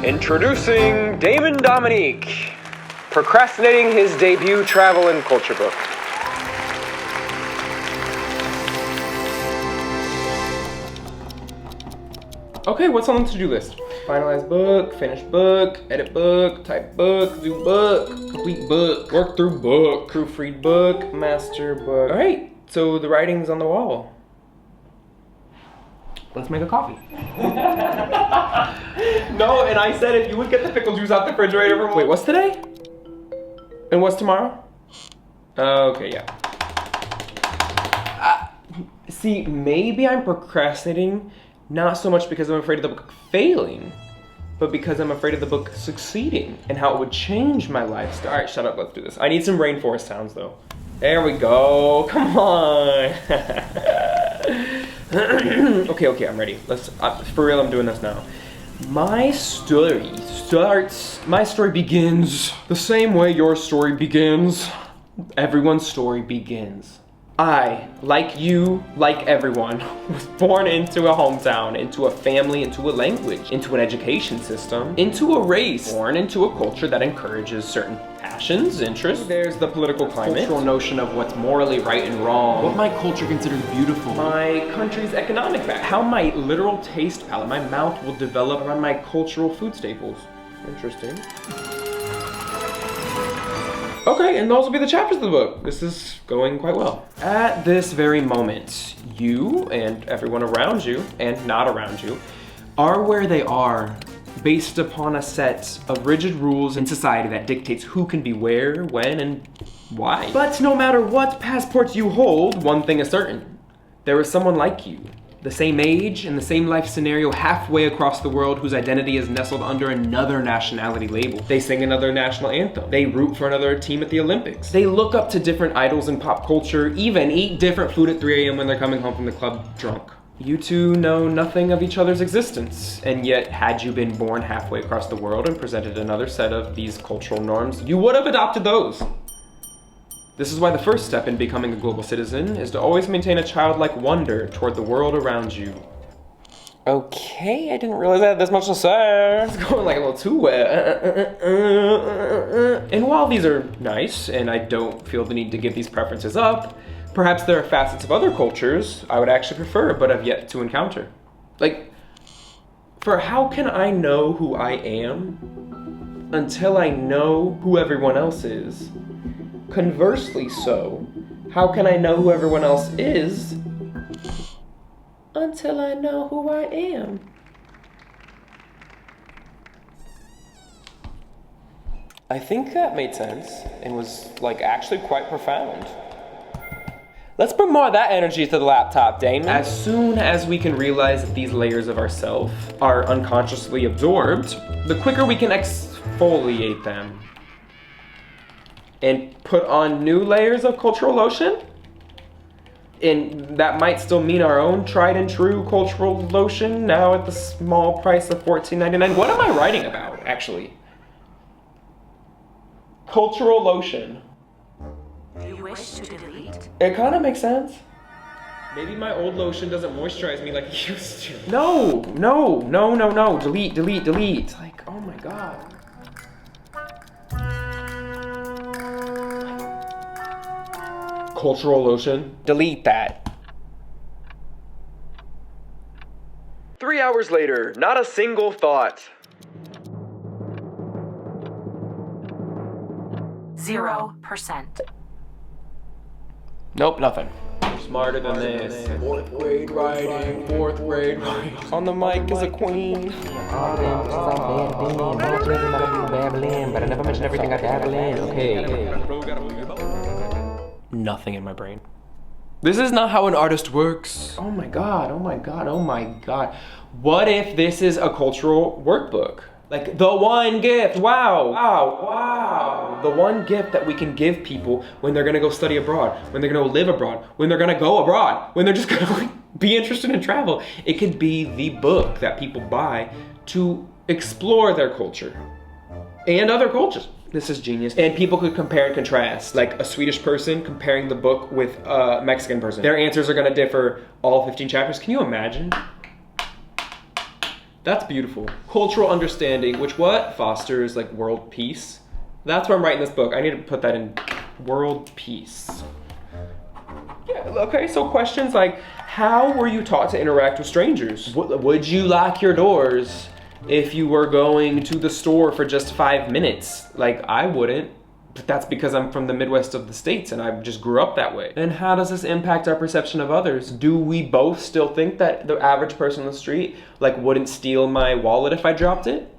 Introducing Damon Dominique, procrastinating his debut travel and culture book. Okay, what's on the to-do list? Finalize book, finish book, edit book, type book, do book, complete book, work through book, proofread book, master book. All right, so the writing's on the wall. Let's make a coffee. No, and I said if you would get the pickle juice out the refrigerator for. Wait, what's today? And what's tomorrow? Okay, yeah. See, maybe I'm procrastinating, not so much because I'm afraid of the book failing, but because I'm afraid of the book succeeding and how it would change my lifestyle. All right, shut up, let's do this. I need some rainforest sounds though. There we go, come on. Okay, I'm ready. Let's, for real, I'm doing this now. My story begins the same way your story begins. Everyone's story begins. I, like you, like everyone, was born into a hometown, into a family, into a language, into an education system, into a race, born into a culture that encourages certain passions, interests. There's the political climate, cultural notion of what's morally right and wrong, what my culture considers beautiful, my country's economic background, how my literal taste palette, my mouth will develop around my cultural food staples. Interesting. Okay, and those will be the chapters of the book. This is going quite well. At this very moment, you and everyone around you, and not around you, are where they are based upon a set of rigid rules in society that dictates who can be where, when, and why. But no matter what passports you hold, one thing is certain. There is someone like you, the same age and the same life scenario halfway across the world whose identity is nestled under another nationality label. They sing another national anthem. They root for another team at the Olympics. They look up to different idols in pop culture, even eat different food at 3 a.m. when they're coming home from the club drunk. You two know nothing of each other's existence, and yet had you been born halfway across the world and presented another set of these cultural norms, you would have adopted those. This is why the first step in becoming a global citizen is to always maintain a childlike wonder toward the world around you. Okay, I didn't realize I had this much to say. It's going like a little too well. And while these are nice, and I don't feel the need to give these preferences up, perhaps there are facets of other cultures I would actually prefer but have yet to encounter. Like, for how can I know who I am until I know who everyone else is? Conversely so, how can I know who everyone else is until I know who I am? I think that made sense and was like actually quite profound. Let's bring more of that energy to the laptop, Damon. As soon as we can realize that these layers of ourself are unconsciously absorbed, the quicker we can exfoliate them and put on new layers of cultural lotion. And that might still mean our own tried and true cultural lotion, now at the small price of $14.99. What am I writing about, actually? Cultural lotion. Do you wish to delete? It kind of makes sense. Maybe my old lotion doesn't moisturize me like it used to. No. Delete. Like, oh my God. Cultural lotion. Delete that. 3 hours later, not a single thought. 0%. Nope, nothing. Smarter than this. Fourth grade writing. On the mic is a queen. But I never mentioned everything I dabble in. Okay. Nothing in my brain. This is not how an artist works. Oh my God. What if this is a cultural workbook? Like the one gift, wow. The one gift that we can give people when they're gonna go study abroad, when they're gonna live abroad, when they're gonna go abroad, when they're just gonna be interested in travel. It could be the book that people buy to explore their culture and other cultures. This is genius. And people could compare and contrast, like a Swedish person comparing the book with a Mexican person. Their answers are gonna differ all 15 chapters. Can you imagine? That's beautiful. Cultural understanding, which what? Fosters like world peace. That's why I'm writing this book. I need to put that in world peace. Yeah, okay, so questions like, how were you taught to interact with strangers? Would you lock your doors if you were going to the store for just 5 minutes? Like, I wouldn't. But that's because I'm from the Midwest of the States and I just grew up that way. And how does this impact our perception of others? Do we both still think that the average person on the street like wouldn't steal my wallet if I dropped it?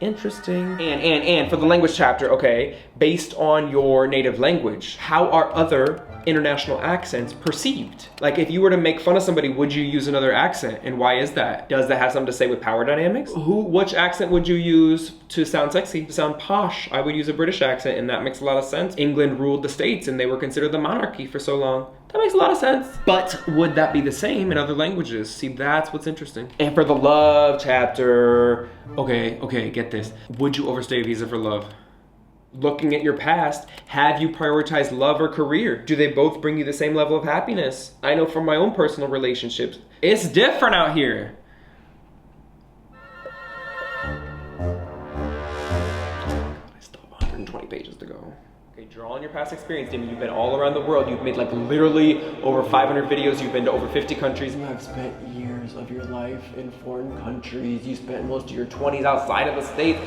Interesting. And for the language chapter, okay, based on your native language, how are other international accents perceived? Like if you were to make fun of somebody, would you use another accent? And why is that? Does that have something to say with power dynamics? Which accent would you use to sound sexy, to sound posh? I would use a British accent and that makes a lot of sense. England ruled the States and they were considered the monarchy for so long. That makes a lot of sense. But would that be the same in other languages? See, that's what's interesting. And for the love chapter, okay, get this. Would you overstay a visa for love? Looking at your past, have you prioritized love or career? Do they both bring you the same level of happiness? I know from my own personal relationships, it's different out here. I still have 120 pages to go. Okay, draw on your past experience, Damon. You've been all around the world. You've made like literally over 500 videos. You've been to over 50 countries. You have spent years of your life in foreign countries. You spent most of your 20s outside of the States.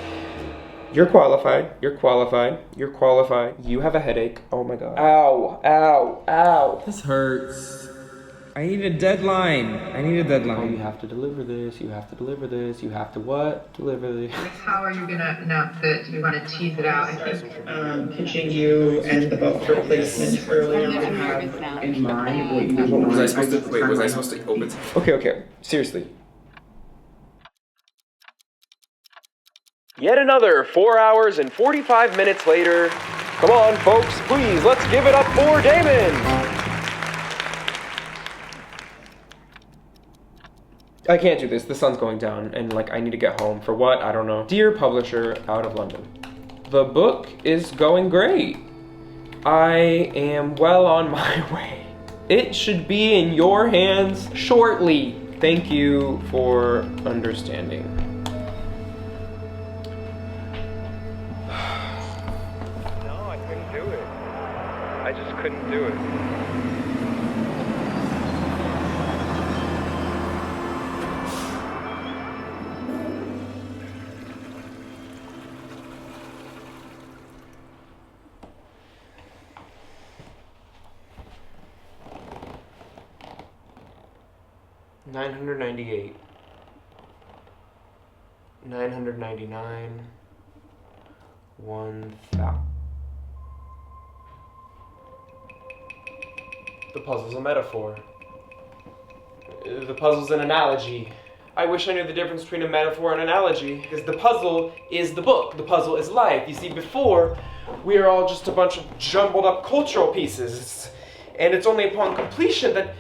You're qualified. You're qualified. You're qualified. You have a headache. Oh my God. Ow, ow, ow. This hurts. I need a deadline. I need a Oh, deadline. you have to deliver this. You have to deliver this. You have to what? Deliver this. How are you gonna announce it? Do you want to tease it out? I think pitching you and the book replacement earlier I have in mind what you want. Was I supposed to open? Okay. Seriously. Yet another 4 hours and 45 minutes later. Come on, folks, please, let's give it up for Damon. I can't do this. The sun's going down and like I need to get home. For what? I don't know. Dear publisher out of London, the book is going great. I am well on my way. It should be in your hands shortly. Thank you for understanding. No, I couldn't do it. I just couldn't do it. $998, $999, 1,000. The puzzle's a metaphor. The puzzle's an analogy. I wish I knew the difference between a metaphor and an analogy, because the puzzle is the book. The puzzle is life. You see, before, we are all just a bunch of jumbled up cultural pieces, and it's only upon completion that...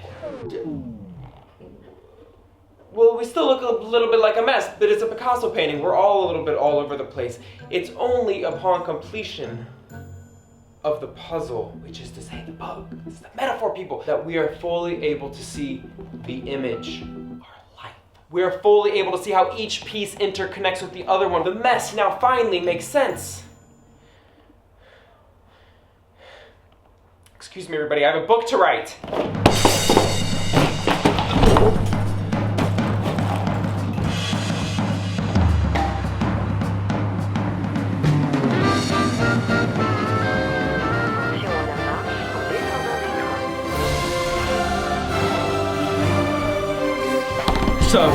Well, we still look a little bit like a mess, but it's a Picasso painting. We're all a little bit all over the place. It's only upon completion of the puzzle, which is to say the book, it's the metaphor, people, that we are fully able to see the image, our life. We are fully able to see how each piece interconnects with the other one. The mess now finally makes sense. Excuse me, everybody, I have a book to write. So,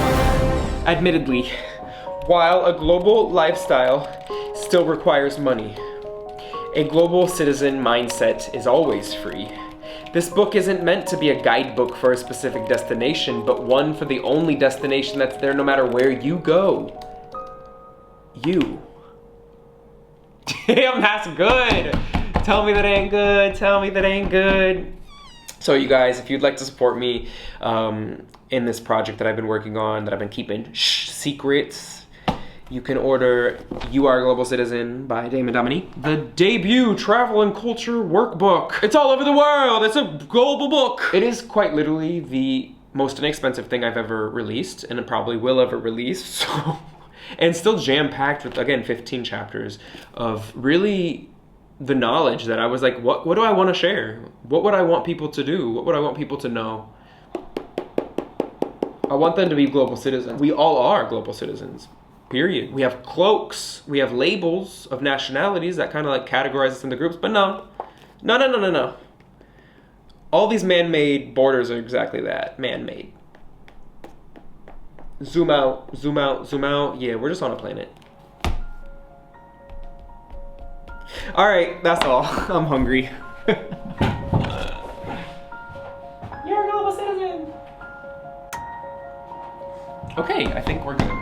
admittedly, while a global lifestyle still requires money, a global citizen mindset is always free. This book isn't meant to be a guidebook for a specific destination, but one for the only destination that's there no matter where you go. You. Damn, that's good. Tell me that ain't good. Tell me that ain't good. So you guys, if you'd like to support me in this project that I've been working on, that I've been keeping secrets, you can order You Are a Global Citizen by Damon Dominique, the debut travel and culture workbook. It's all over the world. It's a global book. It is quite literally the most inexpensive thing I've ever released, and it probably will ever release. So, and still jam-packed with, again, 15 chapters of really the knowledge that I was like, what do I want to share? What would I want people to do? What would I want people to know? I want them to be global citizens. We all are global citizens, period. We have cloaks, we have labels of nationalities that kind of like categorize us into groups, but no. All these man-made borders are exactly that, man-made. Zoom out, zoom out, zoom out. Yeah, we're just on a planet. All right, that's all. I'm hungry. You're a global citizen. Okay, I think we're good.